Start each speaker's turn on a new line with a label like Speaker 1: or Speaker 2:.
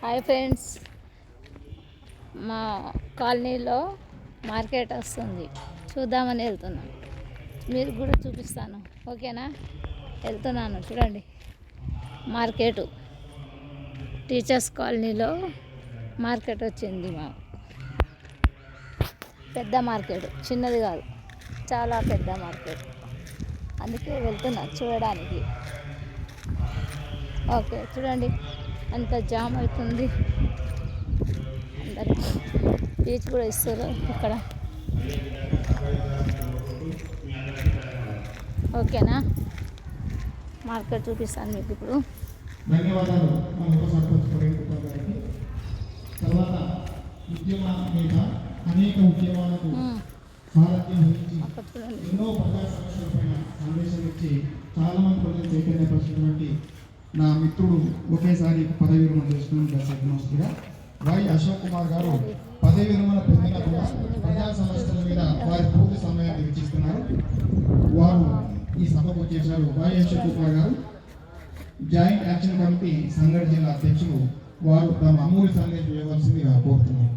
Speaker 1: Hi friends, మా కాలనీలో market వస్తుంది, చూద్దామని వెళ్తున్నాను. మీరు కూడా చూపిస్తాను, ఓకేనా? వెళ్తున్నాను, చూడండి. మార్కెట్ టీచర్స్ కాలనీలో మార్కెట్ వచ్చింది. మా పెద్ద మార్కెట్, చిన్నది కాదు, చాలా పెద్ద మార్కెట్. అందుకే వెళ్తున్నా చూడడానికి. ఓకే, చూడండి అంత జామ్ అవుతుంది. అందరికి బీచ్ కూడా ఇస్తారు ఇక్కడ, ఓకేనా? మార్కెట్ చూపిస్తాను మీకు ఇప్పుడు.
Speaker 2: ధన్యవాదాలు మన ఉప సర్పంచ్ గారికి. తర్వాత ఉద్యమ నేత, అనేక ఉద్యమాలకు సారథ్యం వహించి ఎన్నో ప్రజా సమస్యలపైన సందేశం ఇచ్చి చాలా మంది ప్రజలు చైతన్యపరిచినటువంటి నా మిత్రుడు ఒకేసారి పదవి విరమణ చేసుకున్న వై అశోక్ కుమార్ గారు పదవి విరమణ పొందిన కూడా ప్రజా సమస్యల మీద వారి పూర్తి సమయాన్ని వెచ్చిస్తున్నారు. వారు ఈ సభకు వచ్చేసారు. వై అశోక్ కుమార్ గారు జాయింట్ యాక్షన్ కమిటీ సంగారెడ్డి జిల్లా అధ్యక్షులు. వారు తమ అమూల్య సందేశం ఇవ్వవలసిందిగా కోరుతున్నారు.